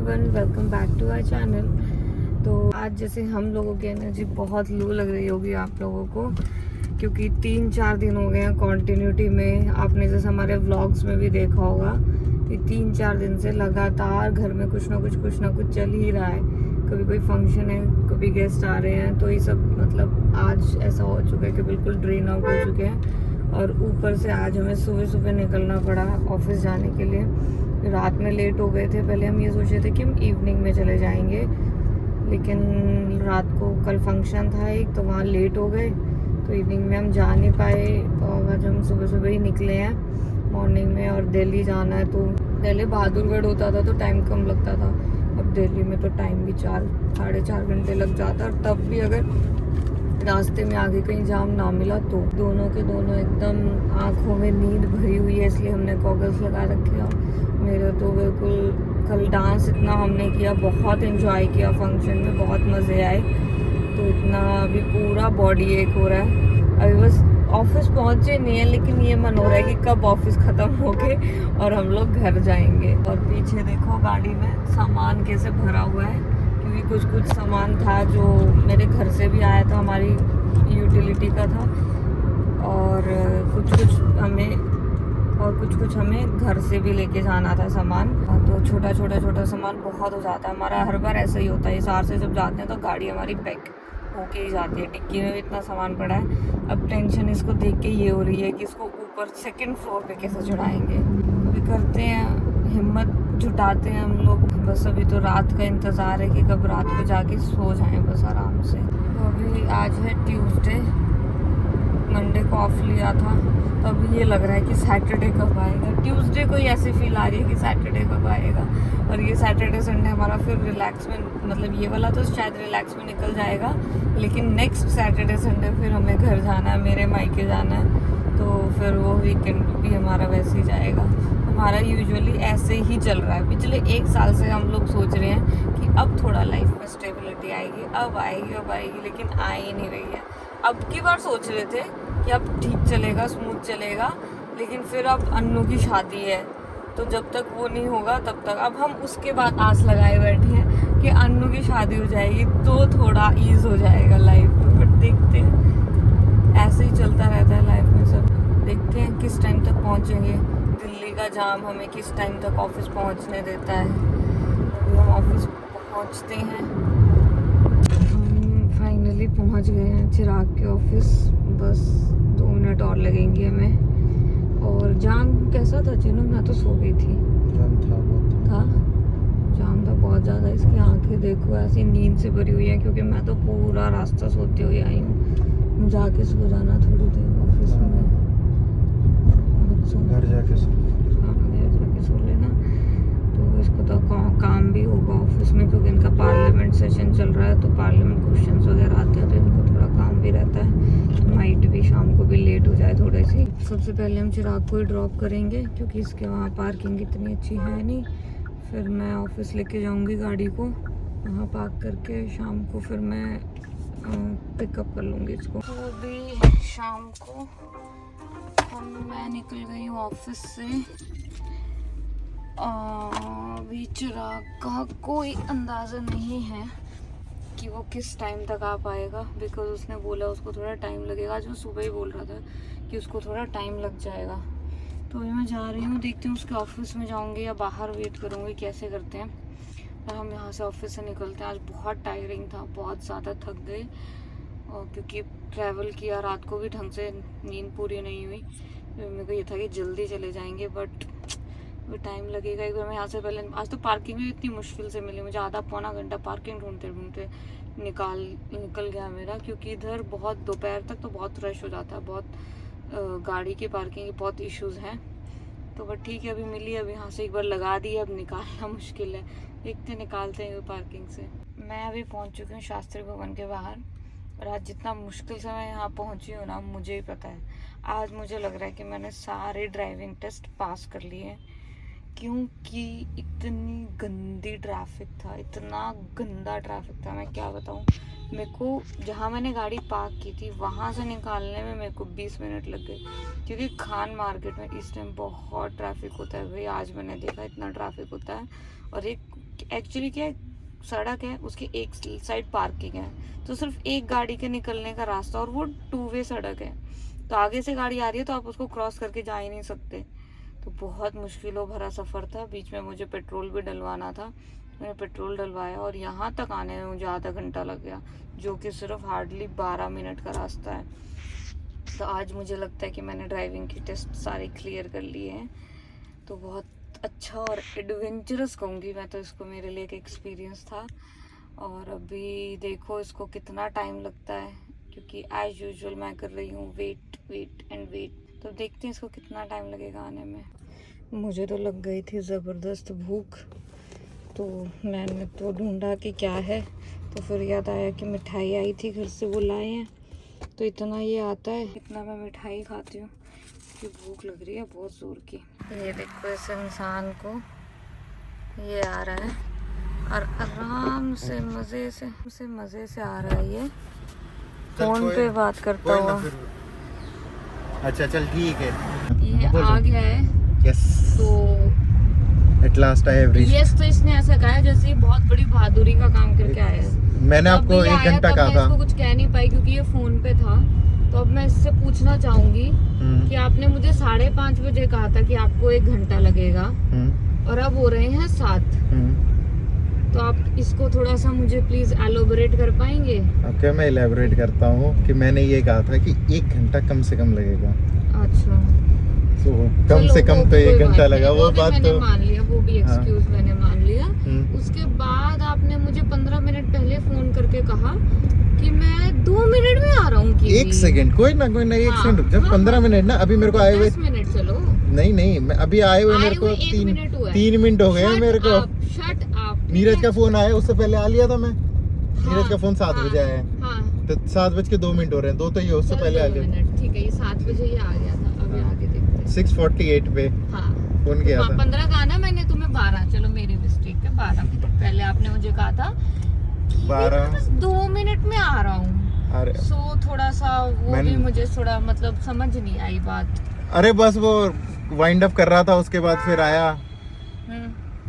Everyone, welcome back to our channel. तो आज जैसे हम लोगों की एनर्जी बहुत लो लग रही होगी आप लोगों को, क्योंकि 3-4 दिन हो गए हैं कॉन्टिन्यूटी में। आपने जैसे हमारे व्लॉग्स में भी देखा होगा कि 3-4 दिन से लगातार घर में कुछ ना कुछ चल ही रहा है। कभी कोई फंक्शन है, कभी गेस्ट आ रहे हैं, तो ये सब मतलब आज ऐसा हो चुका है कि बिल्कुल ड्रेन आउट हो चुके हैं। और ऊपर से आज हमें सुबह सुबह निकलना पड़ा ऑफिस जाने के लिए। रात में लेट हो गए थे। पहले हम ये सोचे थे कि हम इवनिंग में चले जाएंगे, लेकिन रात को कल फंक्शन था एक, तो वहाँ लेट हो गए, तो इवनिंग में हम जा नहीं पाए। और आज हम सुबह सुबह ही निकले हैं मॉर्निंग में। और दिल्ली जाना है, तो पहले बहादुरगढ़ होता था तो टाइम कम लगता था, अब दिल्ली में तो टाइम भी 4-4.5 घंटे लग जाता है। तब भी अगर रास्ते में आगे कहीं जाम ना मिला तो दोनों के दोनों एकदम आंखों में नींद भरी हुई है, इसलिए हमने गॉगल्स लगा रखे हैं। मेरे तो बिल्कुल कल डांस इतना हमने किया, बहुत एंजॉय किया फंक्शन में, बहुत मज़े आए। तो इतना अभी पूरा बॉडी एक हो रहा है। अभी बस ऑफिस पहुंचे नहीं है, लेकिन ये मन हो रहा है कि कब ऑफिस ख़त्म हो के और हम लोग घर जाएंगे। और पीछे देखो गाड़ी में सामान कैसे भरा हुआ है, क्योंकि कुछ सामान था जो मेरे घर से भी आया था, हमारी यूटिलिटी का था, और कुछ हमें घर से भी लेके जाना था सामान। तो छोटा सामान बहुत हो जाता है हमारा, हर बार ऐसा ही होता है। हिसार से जब जाते हैं तो गाड़ी हमारी पैक होके ही जाती है, डिक्की में भी इतना सामान पड़ा है। अब टेंशन इसको देख के ये हो रही है कि इसको ऊपर 2nd फ्लोर पे कैसे चढ़ाएंगे। अभी करते हैं, हिम्मत जुटाते हैं हम लोग। बस अभी तो रात का इंतज़ार है कि कब रात को जाके सो जाएं बस आराम से। तो अभी आज है ट्यूसडे, मंडे को ऑफ लिया था, तो अभी ये लग रहा है कि सैटरडे कब आएगा। ट्यूसडे को ही ऐसी फील आ रही है कि सैटरडे कब आएगा। और ये सैटरडे संडे हमारा फिर रिलैक्स में, मतलब ये वाला तो शायद रिलैक्स में निकल जाएगा, लेकिन नेक्स्ट सैटरडे संडे फिर हमें घर जाना है, मेरे मायके जाना है। तो फिर वो वीकेंड भी हमारा वैसे ही जाएगा। हमारा यूजुअली ऐसे ही चल रहा है। पिछले 1 साल से हम लोग सोच रहे हैं कि अब थोड़ा लाइफ में स्टेबिलिटी आएगी, अब आएगी, लेकिन आ ही नहीं रही है। अब की बार सोच रहे थे कि अब ठीक चलेगा, स्मूथ चलेगा, लेकिन फिर अब अन्नू की शादी है, तो जब तक वो नहीं होगा तब तक अब हम उसके बाद आस लगाए बैठे हैं कि अन्नू की शादी हो जाएगी तो थोड़ा ईज हो जाएगा लाइफ में। बट देखते हैं, ऐसे ही चलता रहता है लाइफ में सब। देखते हैं किस टाइम तक पहुंचेंगे। दिल्ली का जाम हमें किस टाइम तक ऑफिस पहुंचने देता है। अभी हम ऑफिस पहुंचते हैं। हम फाइनली पहुंच गए हैं चिराग के ऑफिस। बस 2 मिनट और लगेंगे हमें। और जाम कैसा था चिनू? मैं तो सो गई थी। जाम था बहुत ज़्यादा। इसकी आंखें देखो ऐसी नींद से भरी हुई है, क्योंकि मैं तो पूरा रास्ता सोती हुई आई हूँ। जाके सो जाना थोड़ी देर ऑफिस में, घर जाके सो लेना। तो इसको तो काम भी होगा ऑफिस में, क्योंकि इनका पार्लियामेंट सेशन चल रहा है, तो पार्लियामेंट क्वेश्चंस वगैरह आते हैं, तो इनको थोड़ा काम भी रहता है। नाइट भी शाम को भी लेट हो जाए थोड़ी सी। सबसे पहले हम चिराग को ही ड्रॉप करेंगे, क्योंकि इसके वहाँ पार्किंग इतनी अच्छी है नहीं। फिर मैं ऑफिस लेके जाऊँगी गाड़ी को, वहाँ पार्क करके शाम को फिर मैं पिकअप कर लूँगी इसको। तो अभी शाम को मैं निकल गई हूँ ऑफिस से। अभी चिराग का कोई अंदाज़ा नहीं है कि वो किस टाइम तक आ पाएगा, बिकॉज उसने बोला उसको थोड़ा टाइम लगेगा। आज वो सुबह ही बोल रहा था कि उसको थोड़ा टाइम लग जाएगा। तो अभी मैं जा रही हूँ, देखती हूँ उसके ऑफिस में जाऊँगी या बाहर वेट करूँगी, कैसे करते हैं। और हम यहाँ से ऑफिस से निकलते हैं। आज बहुत टायरिंग था, बहुत ज़्यादा थक गए, और क्योंकि ट्रैवल किया, रात को भी ढंग से नींद पूरी नहीं हुई। मेरे को ये था कि जल्दी चले जाएंगे, बट वो टाइम लगेगा। एक बार मैं यहाँ से पहले, आज तो पार्किंग भी इतनी मुश्किल से मिली मुझे, आधा पौना घंटा पार्किंग ढूंढते ढूंढते निकल गया मेरा, क्योंकि इधर बहुत दोपहर तक तो बहुत रश हो जाता है, बहुत गाड़ी की पार्किंग के बहुत इश्यूज़ हैं। तो बट ठीक है, अभी मिली, अभी यहाँ से एक बार लगा दी, अब निकालना मुश्किल है। देखते निकालते हैं पार्किंग से। मैं अभी पहुँच चुकी हूँ शास्त्री भवन के बाहर, और आज जितना मुश्किल से मैं यहाँ पहुँची हूँ ना, मुझे ही पता है। आज मुझे लग रहा है कि मैंने सारे ड्राइविंग टेस्ट पास कर लिए हैं, क्योंकि इतनी गंदी ट्रैफिक था, इतना गंदा ट्रैफिक था, मैं क्या बताऊँ। मेरे को जहाँ मैंने गाड़ी पार्क की थी वहाँ से निकालने में मेरे को 20 मिनट लग गए, क्योंकि खान मार्केट में इस टाइम बहुत ट्रैफिक होता है भाई। आज मैंने देखा इतना ट्रैफिक होता है। और एक एक्चुअली क्या है, सड़क है, उसकी एक साइड पार्किंग है, तो सिर्फ एक गाड़ी के निकलने का रास्ता, और वो 2 वे सड़क है, तो आगे से गाड़ी आ रही है तो आप उसको क्रॉस करके जा ही नहीं सकते। तो बहुत मुश्किलों भरा सफ़र था। बीच में मुझे पेट्रोल भी डलवाना था, मैंने पेट्रोल डलवाया और यहाँ तक आने में मुझे आधा घंटा लग गया, जो कि सिर्फ हार्डली 12 मिनट का रास्ता है। तो आज मुझे लगता है कि मैंने ड्राइविंग की टेस्ट सारे क्लियर कर लिए हैं, तो बहुत अच्छा और एडवेंचरस कहूँगी मैं तो इसको, मेरे लिए एक एक्सपीरियंस था। और अभी देखो इसको कितना टाइम लगता है, क्योंकि एज यूजुअल मैं कर रही हूँ वेट एंड वेट। तो देखते हैं इसको कितना टाइम लगेगा आने में। मुझे तो लग गई थी ज़बरदस्त भूख, तो मैंने तो ढूंढा कि क्या है, तो फिर याद आया कि मिठाई आई थी घर से, वो लाए हैं। तो इतना ये आता है, इतना मैं मिठाई खाती हूँ कि भूख लग रही है बहुत ज़ोर की। ये देखो इस इंसान को, ये आ रहा है और आराम से मज़े से आ रहा है, ये फ़ोन पे बात करता हुआ। अच्छा चल ठीक है, ये आ गया है। यस, तो at last I have reached. Yes, तो इसने ऐसा कहा है जैसे ये बहुत बड़ी बहादुरी का काम करके आया है। मैंने आपको 1 घंटा कहा था। इसको कुछ कह नहीं पाई क्योंकि ये फोन पे था। तो अब मैं इससे पूछना चाहूंगी कि आपने मुझे 5:30 बजे कहा था कि आपको 1 घंटा लगेगा, और अब हो रहे हैं 7। तो आप इसको थोड़ा सा मुझे प्लीज एलोबरेट कर पाएंगे? ओके, मैं एलैबोरेट करता हूँ कि मैंने ये कहा था कि 1 घंटा कम से कम लगेगा। अच्छा, तो कम से कम तो 1 घंटा लगा, वो बात मैंने तो मान लिया, वो भी एक्सक्यूज मैंने मान लिया। उसके बाद आपने मुझे 15 मिनट पहले फोन करके कहा कि मैं 2 मिनट में आ रहा हूँ। 1 सेकंड, कोई ना 1 सेकंड रुक जा। 15 मिनट ना, अभी मेरे को आए हुए 10 मिनट चलो। नहीं, मैं अभी आए हुए मेरे को 3 मिनट हो गए हैं मेरे को। Shut up. नीरज का फोन आया, उससे पहले आ लिया था मैं। नीरज का फोन 7 बजे आया है, तो 7:02 हो रहे हैं, 2 तो ये उससे पहले आ गया। ठीक है, ये 7 बजे ही आ गया था। अभी आगे देखते हैं। 6:48 पे फोन किया था। 15 का ना, मैंने तुम्हें 12, चलो मेरी मिस्टेक है, 12 मिनट पहले आपने मुझे कहा था 12 बस 2 मिनट में आ रहा हूँ। अरे सो थोड़ा सा वो भी मुझे थोड़ा मतलब समझ नहीं आई बात। अरे बस वो वाइंड अप कर रहा था, उसके बाद फिर आया,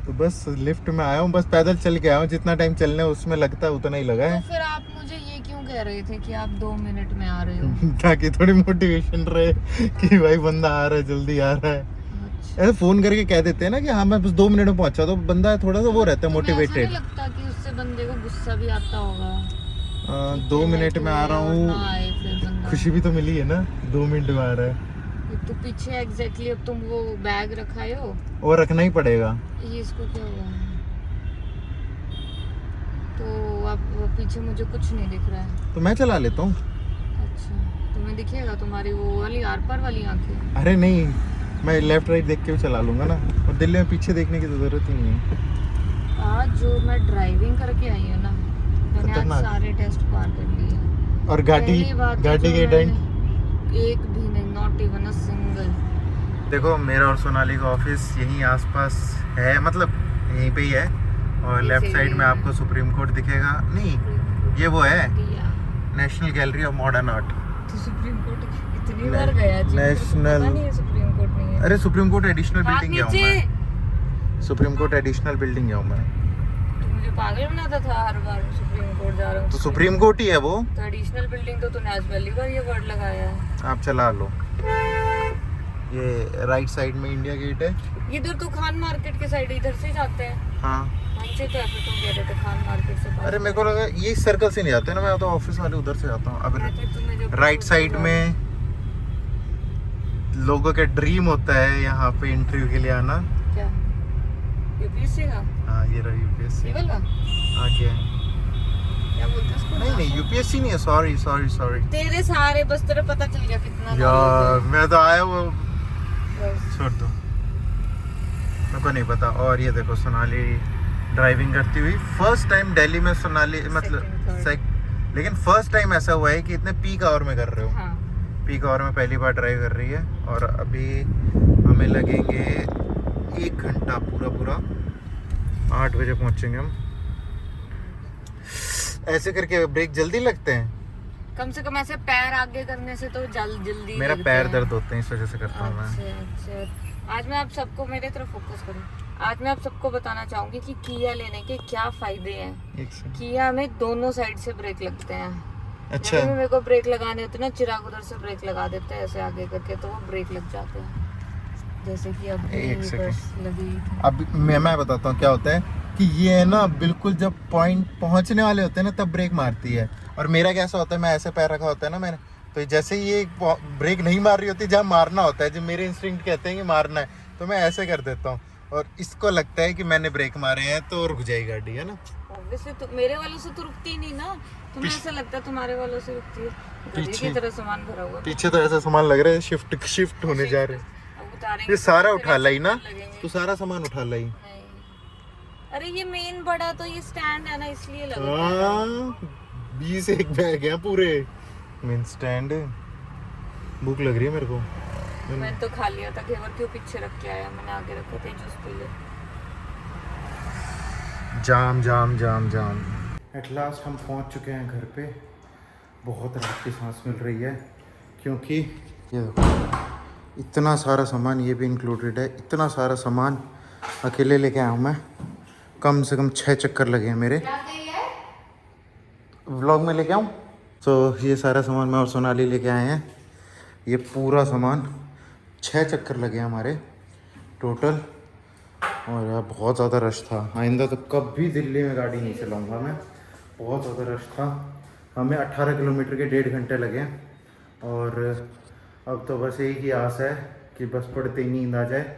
तो बस लिफ्ट में आया हूँ, बस पैदल चल के आया हूँ। जितना टाइम चलने उसमें लगता है उतना ही लगा है। तो फिर आप मुझे ये क्यों कह रहे थे कि आप 2 मिनट में आ रहे हो? ताकि थोड़ी मोटिवेशन रहे कि भाई बंदा आ रहा है, जल्दी आ रहा है। अच्छा। ऐसे फोन करके कह देते हैं ना कि हाँ मैं बस 2 मिनट में पहुंचा, तो बंदा थोड़ा सा वो रहता है मोटिवेटेड। ऐसा नहीं लगता कि उससे बंदे को गुस्सा भी आता होगा? 2 मिनट में आ रहा हूँ, खुशी भी तो मिली है ना, 2 मिनट में आ रहा है। तो पीछे एग्जैक्टली अब तुम वो बैग रखाए हो, वो रखना ही पड़ेगा। ये इसको क्या हुआ? तो अब पीछे मुझे कुछ नहीं दिख रहा है, तो मैं चला लेता हूँ। अच्छा, तुम्हें दिखेगा तुम्हारी वो वाली आर पार वाली आंखें? अरे नहीं, मैं लेफ्ट राइट देख के भी चला लूंगा ना, और दिल्ली में पीछे देखने की जरूरत ही नहीं है। आज जो मैं ड्राइविंग करके आई हूँ ना, मैंने आज सारे टेस्ट पार कर लिए। और गाड़ी के डेंट एक भी नहीं, नॉट इवन अ सिंगल। देखो मेरा और सोनाली का ऑफिस यहीं आसपास है, मतलब यहीं पे ही है, और लेफ्ट साइड में आपको सुप्रीम कोर्ट दिखेगा। नहीं, ये वो है national gallery of modern art. तो सुप्रीम कोर्ट इतनी बार गया जी, नेशनल, पता नहीं है सुप्रीम कोर्ट नहीं है। अरे सुप्रीम कोर्ट एडिशनल बिल्डिंग गया हूँ मैं, सुप्रीम कोर्ट एडिशनल बिल्डिंग गया हूँ मैं। तो मुझे पागल बनाता था हर बार सुप्रीम कोर्ट जा रहा हूँ। तो सुप्रीम कोर्ट ही है वो, तो एडिशनल बिल्डिंग तो तूने आज पहली बार ये वर्ड लगाया है। आप चला लो। ये राइट साइड में इंडिया गेट है। इधर तो खान मार्केट के साइड इधर से जाते हैं। हाँ, से तो ऐसे तुम कह रहे थे खान मार्केट से। अरे मेरे को लगा ये सर्कल से नहीं जाते ना, मैं तो ऑफिस वाले उधर से जाता हूँ। अब राइट साइड में लोगों का ड्रीम होता है यहाँ पे इंटरव्यू के लिए आना। क्या यूपीएससी का? हाँ, ये रहा यूपीएससी सिविल का। आगे क्या बोलते हैं इसको? नहीं यूपीएससी नहीं है, सॉरी। तेरे सारे बस तेरे पता चल गया कितना यार, मैं तो आया वो, छोड़ दो, मेरे को नहीं पता। और ये देखो सोनाली ड्राइविंग करती हुई, फर्स्ट टाइम दिल्ली में सोनाली, मतलब लेकिन फर्स्ट टाइम ऐसा हुआ है कि इतने पीक आवर में कर रहे हो। हाँ। पीक आवर में पहली बार ड्राइव कर रही है। और अभी हमें लगेंगे 1 घंटा पूरा 8 बजे पहुंचेंगे हम। ऐसे करके ब्रेक जल्दी लगते हैं। कम से कम ऐसे पैर आगे करने से तो जल्दी मेरा लगते पैर हैं। दर्द होते हैं, इस वजह से करता हूँ मैं। अच्छा। आज मैं आप सबको, मेरे तरफ फोकस करूँ, आज मैं आप सबको बताना चाहूंगी कि किया लेने के क्या फायदे हैं। किया में दोनों साइड से ब्रेक लगते हैं। अच्छा। जब भी मेरे को ब्रेक लगाने होते ना, चिराग उधर से ब्रेक लगा देते हैं ऐसे आगे करके, तो वो ब्रेक लग जाते हैं। जैसे कि अब एक सेकंड। बस लगी। अब मैं बताता हूँ क्या होता है कि ये है ना, बिल्कुल जब पॉइंट पहुंचने वाले होते हैं ना तब ब्रेक मारती है। और मेरा कैसा होता है, मैं ऐसे पैर रखा होता है ना मैंने, तो जैसे ये ब्रेक नहीं मार रही होती, जहाँ मारना होता है, जब मेरे इंस्टिंक्ट कहते हैं कि मारना है, तो मैं ऐसे कर देता हूँ। और इसको लगता है कि मैंने ब्रेक मारे हैं तो रुक जाएगी गाड़ी, है ना। ऑब्वियसली तो मेरे वालों से तो रुकती नहीं ना, तुम्हें ऐसा लगता है तुम्हारे वालों से रुकती है। गधे की तरह सामान भरा हुआ। पीछे तो ऐसा सामान लग रहा है शिफ्ट होने जा रहे हैं। अब उतारेंगे ये सारा तो उठा लाई ना, लगेंगे। तू सारा सामान उठा लाई। नहीं। अरे ये मेन बड़ा तो ये स्टैंड है ना, इसलिए लगा। 20 एक बैग है पूरे। Main stand. भूख लग रही है मेरे को। मैंने तो खा लिया था, घेवर क्यों पीछे रख के आया, मैंने आगे रखा था जूस पी ले। जाम। एट लास्ट हम पहुंच चुके हैं घर पे। बहुत राहत की सांस मिल रही है, क्योंकि ये देखो इतना सारा सामान, ये भी इंक्लूडेड है। इतना सारा सामान अकेले लेके आया हूँ मैं। कम से कम 6 चक्कर लगे हैं मेरे। व्लॉग में लेके आऊँ तो ये सारा सामान मैं और सोनाली लेके आए हैं। ये पूरा सामान 6 चक्कर लगे हमारे टोटल। और यार बहुत ज़्यादा रश था। आइंदा तो कभी दिल्ली में गाड़ी नहीं चलाऊँगा मैं, बहुत ज़्यादा रश था। हमें 18 किलोमीटर के 1.5 घंटे लगे। और अब तो बस एक ही आस है कि बस पड़ते ही नींद आ जाए।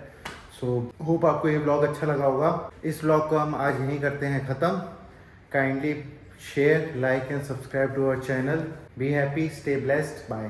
सो होप आपको ये व्लॉग अच्छा लगा होगा। इस व्लॉग को हम आज यहीं करते हैं ख़त्म। Kindly share, like and subscribe to our channel. Be happy, stay blessed, bye.